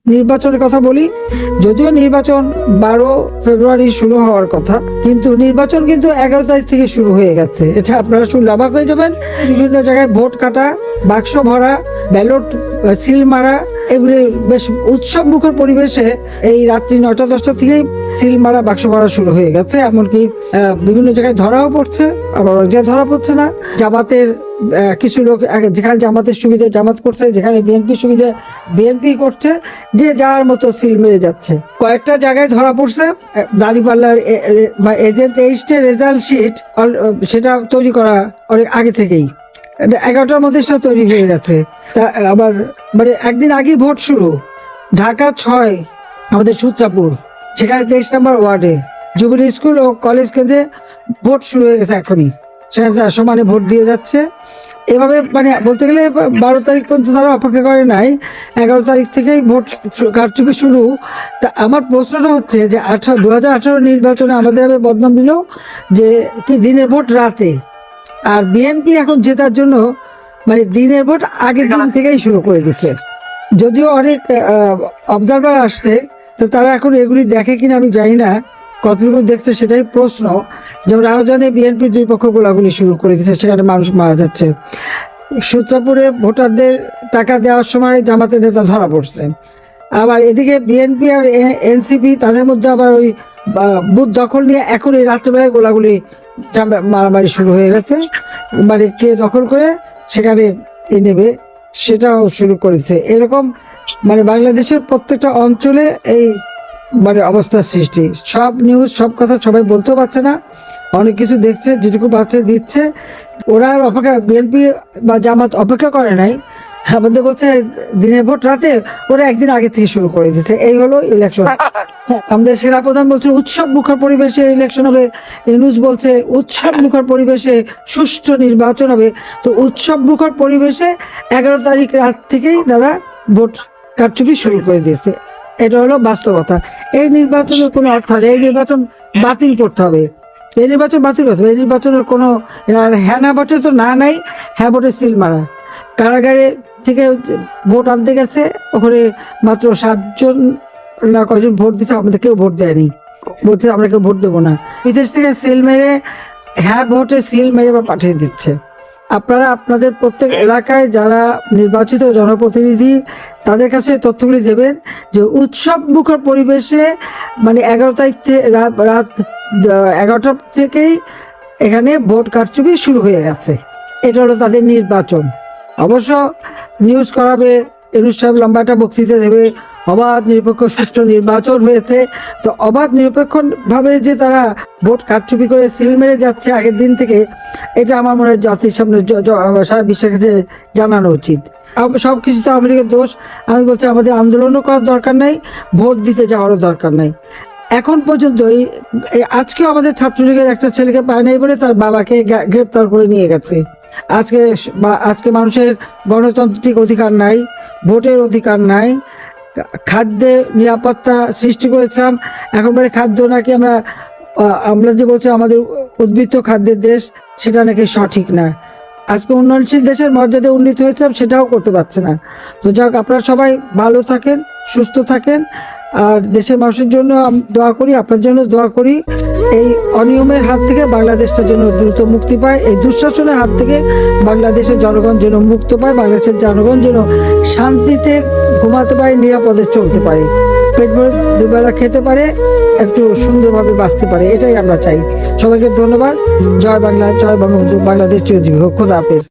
নির্বাচনের কথা বলি, যদিও নির্বাচন 12 ফেব্রুয়ারি শুরু হওয়ার কথা, কিন্তু নির্বাচন কিন্তু 11 তারিখ থেকে শুরু হয়ে গেছে। এটা আপনারা শুনলে অবাক হয়ে যাবেন। বিভিন্ন জায়গায় ভোট কাটা, বাক্স ভরা, ব্যালট সিল মারা, এগুলি বেশ উৎসব মুখর পরিবেশে এই রাত্রি 9টা-10টা থেকেই সিল মারা, বাক্স ভরা শুরু হয়ে গেছে। এমনকি বিভিন্ন জায়গায় ধরাও পড়ছে, আবার যে ধরা পড়ছে না। জামাতের কিছু লোক, যেখানে জামাতের সুবিধা জামাত করছে, যেখানে বিএনপি সুবিধা বিএনপি করছে, যে যার মতো সিল মেরে যাচ্ছে। কয়েকটা জায়গায় ধরা পড়ছে। দাঁড়িপাল্লার এজেন্ট এইস্টের রেজাল্ট শিট সেটা তৈরি করা অনেক আগে থেকেই, 11টার মধ্যে সেটা তৈরি হয়ে গেছে। তা আবার মানে একদিন আগেই ভোট শুরু। ঢাকা 6 আমাদের সূত্রাপুর, সেখানে 23 নম্বর ওয়ার্ডে জুবিলি স্কুল ও কলেজ কেন্দ্রে ভোট শুরু হয়ে গেছে। এখনই সেখানে সমানে ভোট দিয়ে যাচ্ছে। এভাবে মানে বলতে গেলে 12 তারিখ পর্যন্ত তারা অপেক্ষা করে নাই, 11 তারিখ থেকেই ভোট কারচুপি শুরু। তা আমার প্রশ্নটা হচ্ছে যে 2018 নির্বাচনে আমাদের বদনাম দিল যে কি দিনের ভোট রাতে, আর বিএনপি এখন জেতার জন্য মানে দিনের ভোট আগের দিন থেকেই শুরু করে দিচ্ছে। যদিও অনেক অবজারভার আসছে, তো তারা এখন এগুলি দেখে কিনা আমি জানি না, কতটুকু দেখছে সেটাই প্রশ্ন। যেমন আরো জানে বিএনপি দুই পক্ষ গোলাগুলি শুরু করে দিচ্ছে, সেখানে মানুষ মারা যাচ্ছে। সূত্রাপুরে ভোটারদের টাকা দেওয়ার সময় জামাতের নেতা ধরা পড়ছে। আবার এদিকে বিএনপি আর এনসিপি তাদের মধ্যে আবার ওই বুথ দখল নিয়ে এখন এই রাত্রেবেলায় গোলাগুলি মারামারি শুরু হয়ে গেছে। মানে কে দখল করে সেখানে নেবে সেটাও শুরু করেছে। এরকম মানে বাংলাদেশের প্রত্যেকটা অঞ্চলে এই মানে অবস্থার সৃষ্টি। সব নিউজ সব কথা সবাই বলতেও পারছে না, অনেক কিছু দেখছে, যেটুকু পাচ্ছে দিচ্ছে। ওরা আর অপেক্ষা, বিএনপি বা জামাত অপেক্ষা করে নাই, আমাদের বলছে দিনের ভোট রাতে, ওরা একদিন আগে থেকে শুরু করে দিচ্ছে। এই হলো ইলেকশন। আমাদের সেনাপ্রধান বলছে উৎসব মুখর পরিবেশে ইলেকশন হবে, নিউজ বলছে উৎসব মুখর পরিবেশে সুষ্ঠু নির্বাচন হবে। তো উৎসব মুখর পরিবেশে 11 তারিখ রাত থেকেই তারা ভোট কারচুপি শুরু করে দিয়েছে। এটা হলো বাস্তবতা। এই নির্বাচনের কোনো অর্থ নেই, এই নির্বাচন বাতিল করতে হবে, এই নির্বাচন বাতিল করতে হবে। এই নির্বাচনের কোনো হ্যাঁ না ভোটে তো না নাই, হ্যাঁ ভোটে সিল মারা। কারাগারে থেকে ভোট আনতে গেছে, ওখানে মাত্র 7 জন না কয়জন ভোট দিচ্ছে, আমাদের কেউ ভোট দেয়নি, বলছে আমরা কেউ ভোট দেবো না। বিদেশ থেকে সিল মেরে হ্যাঁ ভোটে সিল মেরে বা পাঠিয়ে দিচ্ছে। আপনারা আপনাদের প্রত্যেক এলাকায় যারা নির্বাচিত জনপ্রতিনিধি, তাদের কাছে তথ্যগুলি দেবেন যে উৎসব মুখর পরিবেশে মানে 11 তারিখ রাত 11টা থেকেই এখানে ভোট কারচুপি শুরু হয়ে গেছে। এটা হলো তাদের নির্বাচন। অবশ্য নিউজ করাবে, এনুস সাহেব লম্বা একটা বক্তৃতা দেবে, অবাধ নিরপেক্ষ সুষ্ঠু নির্বাচন হয়েছে। তো অবাধ নিরপেক্ষ ভাবে যে তারা ভোট কারচুপি করে সিল মেরে যাচ্ছে আগের দিন থেকে, এটা আমার মনে হয় জাতির সামনে সারা বিশ্বের কাছে জানানো উচিত। সবকিছু তো আওয়ামী লীগের দোষ। আমি বলছি আমাদের আন্দোলনও করার দরকার নাই, ভোট দিতে যাওয়ারও দরকার নাই। এখন পর্যন্ত আজকেও আমাদের ছাত্রলীগের একটা ছেলেকে পায় নাই বলে তার বাবাকে গ্রেপ্তার করে নিয়ে গেছে। আজকে মানুষের গণতান্ত্রিক অধিকার নাই, ভোটের অধিকার নাই। খাদ্যে নিরাপত্তা সৃষ্টি করেছিলাম, এখন পরে খাদ্য নাকি আমরা যে বলছি আমাদের উদ্বৃত্ত খাদ্যের দেশ, সেটা নাকি সঠিক না। আজকে উন্নয়নশীল দেশের মর্যাদা উন্নীত হয়েছে, সেটাও করতে পারছে না। তো যাক, আপনারা সবাই ভালো থাকেন, সুস্থ থাকেন, আর দেশের মানুষের জন্য দোয়া করি, আপনার জন্য দোয়া করি। এই অনিয়মের হাত থেকে বাংলাদেশটা যেন দ্রুত মুক্তি পায়, এই দুঃশাসনের হাত থেকে বাংলাদেশের জনগণ যেন মুক্ত পায়, বাংলাদেশের জনগণ যেন শান্তিতে ঘুমাতে পারে, নিরাপদে চলতে পারে, পেট ভরে দুবেলা খেতে পারে, একটু সুন্দরভাবে বাঁচতে পারে। এটাই আমরা চাই। সবাইকে ধন্যবাদ। জয় বাংলা, জয় বঙ্গবন্ধু, বাংলাদেশ চিরজীবী হোক। খোদা হাফেজ।